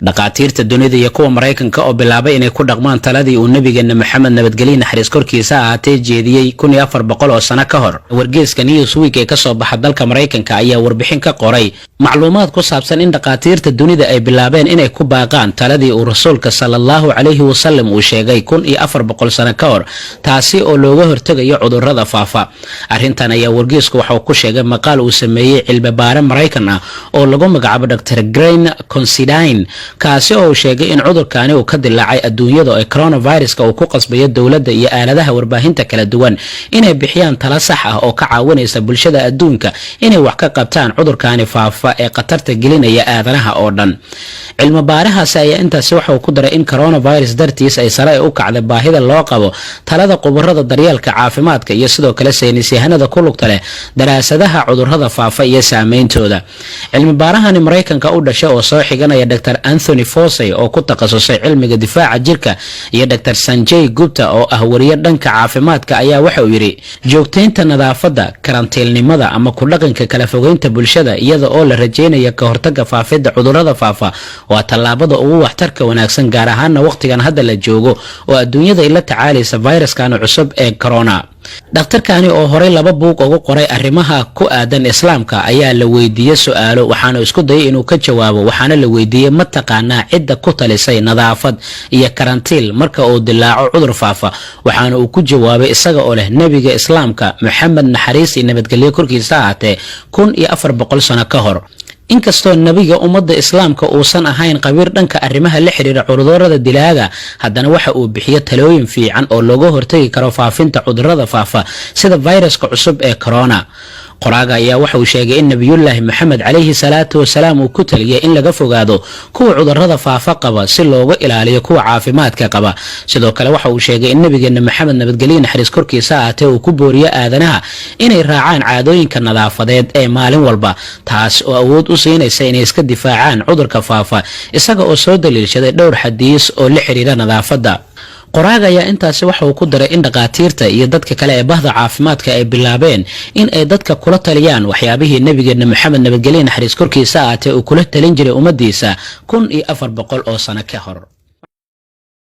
dhaqaatiirta dunida iyo kuwa Mareykanka oo bilaabay inay ku dhaqmaan taladii uu nabigeena Maxamed nabadgelyo naxariis korkiisa ahaatay jeediyay 1400 oo sano ka hor. Wargeyska Newsweek ee ka soo baxa dalka Mareykanka ayaa warbixin ka qoray macluumaad ku saabsan in dhaqaatiirta dunida ay bilaabeen inay ku baaqaan taladii uu rasuulka sallallahu alayhi wasallam uu sheegay 1400 sano ka hor, taasi oo looga hortagayo cudurrada faafa. Arrintan ayaa wargeysku waxa uu ku sheegay maqaal uu sameeyay cilmi baare Mareykan ah oo lagu magacaabo Dr. Grain Considine, kaasi oo sheegay in cudurkaani uu ka dilaacay adduunyada ee coronavirus-ka uu ku qasbayo dawladda iyo aaladaha warbaahinta kala duwan inay bixiyaan talo sax ah oo ka caawinaysa bulshada adduunka inay wax ka qabtaan cudurkaani faafa ee khatarta gelinaya aadanaha oo dhan. cilmi baarahaasi ayaa intaasi waxa uu ku daray in coronavirus dartiis ay sare u kacday baahida loo qabo talada khubarada daryeelka caafimaadka iyo sidoo kale saynis yahanada ku lugta leh daraasadaha cudurrada faafa iyo saameyntooda. cilmi baarahani Mareykanka u dhashay oo soo xiganaya Dr. Anthony Fauci oo ku takhasusay cilmiga difaaca jirka iyo Dr. Sanjay Gupta oo ah wariye dhanka caafimaadka ayaa waxa uu yiri joogteynta nadaafadda, karantiilnimada ama ku dhaqanka kala fogeynta bulshada iyada oo la rajeynayo ka hortagga faafidda cudurrada faafa waa tallaabada ugu waxtarka wanaagsan gaar ahaan waqtigan hadda la joogo oo adduunyada ay la tacaalaysa viruskan cusub ee corona. dhakhtarkani oo horey 2 buug ugu qoray arrimaha ku aadan islaamka ayaa la weydiiyay su'aalo waxaana isku dayay inuu ka jawaabo. waxaana la weydiiyay ma taqaanaa cidda ku talisay nadaafad iyo karantiil marka uu dilaaco cudur faafa, waxaana uu ku jawaabay isaga oo leh nabiga islaamka Maxamed naxariis iyo nabadgelyo korkiisa ahaatee 1400 sano ka hor. inkastoo nabiga ummadda islaamka uusan ahayn qabiir dhanka arrimaha la xiriira cudurrada dilaaga, haddana waxa uu bixiyo talooyin fiican oo looga hortagi karo faafinta cudurrada faafa sida viruska cusub ee corona. qoraaga ayaa waxa uu sheegay in nabiyullaahi Maxamed calayhi salaatu wasalaam uu ku taliyay in laga fogaado kuwa cudurrada faafa qaba si looga ilaaliyo kuwa caafimaadka qaba. sidoo kale waxa uu sheegay in nabigeena Maxamed nabadgelyo naxariis korkiisa ahaatee uu ku booriyo aadanaha inay raacaan caadooyinka nadaafadeed ee maalin walba, taas oo awood u siinaysa inay iska difaacaan cudurka faafa isaga oo soo daliishaday dhowr xadiis oo la xiriira nadaafadda. qoraaga ayaa intaasi waxa uu ku daray in dhaqaatiirta iyo dadka kale ee bahda caafimaadka ay bilaabeen in ay dadka kula taliyaan waxyaabihii nabigeena Maxamed nabadgelyo naxariis korkiisa ahaatee uu kula talin jiray ummadiisa 1400 oo sano ka hor.